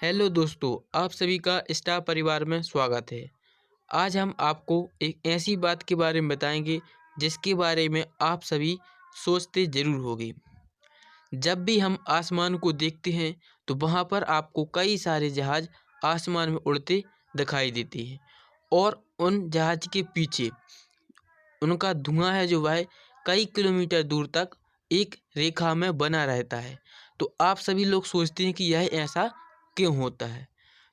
Hello दोस्तों, आप सभी का स्टार परिवार में स्वागत है। आज हम आपको एक ऐसी बात के बारे में बताएंगे जिसके बारे में आप सभी सोचते ज़रूर होंगे। जब भी हम आसमान को देखते हैं तो वहाँ पर आपको कई सारे जहाज़ आसमान में उड़ते दिखाई देते हैं और उन जहाज़ के पीछे उनका धुआं है जो वह कई किलोमीटर दूर तक एक रेखा में बना रहता है। तो आप सभी लोग सोचते हैं कि यह ऐसा क्यों होता है।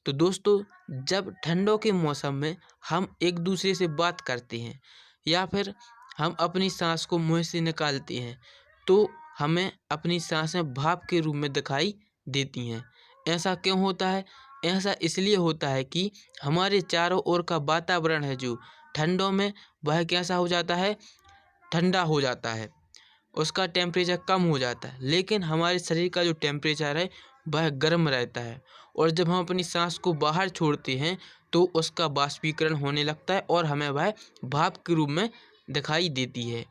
तो दोस्तों, जब ठंडों के मौसम में हम एक दूसरे से बात करते हैं या फिर हम अपनी सांस को मुंह से निकालते हैं तो हमें अपनी सांसें भाप के रूप में दिखाई देती हैं। ऐसा क्यों होता है? ऐसा इसलिए होता है कि हमारे चारों ओर का वातावरण है जो ठंडों में वह कैसा हो जाता है, ठंडा हो जाता है, उसका टेम्परेचर कम हो जाता है। लेकिन हमारे शरीर का जो टेम्परेचर है वह गर्म रहता है और जब हम अपनी सांस को बाहर छोड़ते हैं तो उसका बाष्पीकरण होने लगता है और हमें वह भाप के रूप में दिखाई देती है।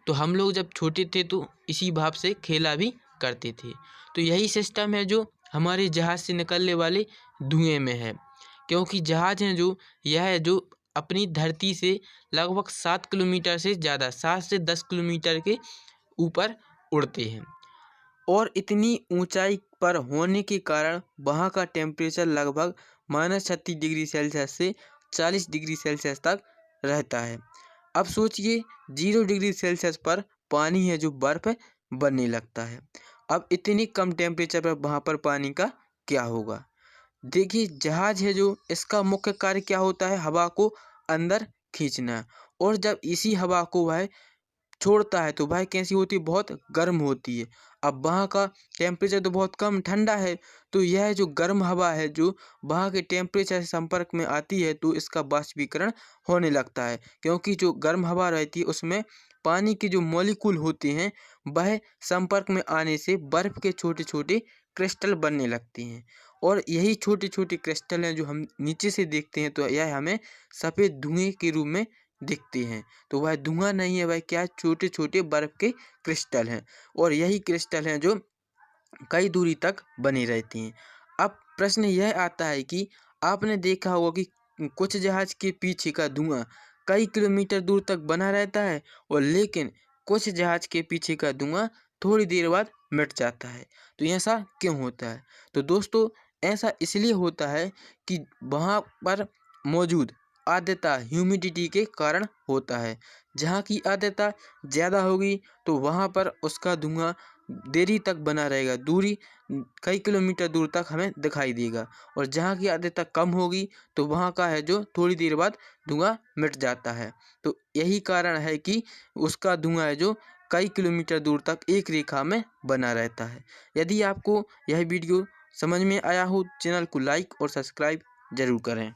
तो हम लोग जब छोटे थे तो इसी भाप से खेला भी करते थे। तो यही सिस्टम है जो हमारे जहाज़ से निकलने वाले धुएं में है, क्योंकि जहाज़ हैं जो यह जो अपनी धरती से लगभग 7 किलोमीटर से ज़्यादा 7 से 10 किलोमीटर के ऊपर उड़ते हैं और इतनी ऊंचाई पर होने के कारण वहाँ का टेम्परेचर लगभग -36 डिग्री सेल्सियस से 40 डिग्री सेल्सियस तक रहता है। अब सोचिए 0 डिग्री सेल्सियस पर पानी है जो बर्फ़ बनने लगता है। अब इतनी कम टेम्परेचर पर वहाँ पर पानी का क्या होगा? देखिए, जहाज़ है जो इसका मुख्य कार्य क्या होता है, हवा को अंदर खींचना। और जब इसी हवा को वह छोड़ता है तो वह कैसी होती है, बहुत गर्म होती है। अब वहाँ का टेम्परेचर तो बहुत कम ठंडा है, तो यह जो गर्म हवा है जो वहाँ के टेम्परेचर से संपर्क में आती है तो इसका बाष्पीकरण होने लगता है, क्योंकि जो गर्म हवा रहती है उसमें पानी के जो मॉलिक्यूल होते हैं वह संपर्क में आने से बर्फ़ के छोटे छोटे क्रिस्टल बनने लगते हैं। और यही छोटे छोटे क्रिस्टल हैं जो हम नीचे से देखते हैं तो यह हमें सफ़ेद धुएं के रूप में दिखते हैं। तो वह धुआं नहीं है, वह क्या, छोटे छोटे बर्फ़ के क्रिस्टल हैं और यही क्रिस्टल हैं जो कई दूरी तक बनी रहती हैं। अब प्रश्न यह आता है कि आपने देखा होगा कि कुछ जहाज़ के पीछे का धुआं कई किलोमीटर दूर तक बना रहता है और लेकिन कुछ जहाज़ के पीछे का धुआं थोड़ी देर बाद मिट जाता है। तो ऐसा क्यों होता है? तो दोस्तों, ऐसा इसलिए होता है कि वहाँ पर मौजूद आर्द्रता, ह्यूमिडिटी के कारण होता है। जहाँ की आर्द्रता ज़्यादा होगी तो वहाँ पर उसका धुआं देरी तक बना रहेगा, दूरी कई किलोमीटर दूर तक हमें दिखाई देगा। और जहाँ की आर्द्रता कम होगी तो वहाँ का है जो थोड़ी देर बाद धुआं मिट जाता है। तो यही कारण है कि उसका धुआं है जो कई किलोमीटर दूर तक एक रेखा में बना रहता है। यदि आपको यह वीडियो समझ में आया हो, चैनल को लाइक और सब्सक्राइब ज़रूर करें।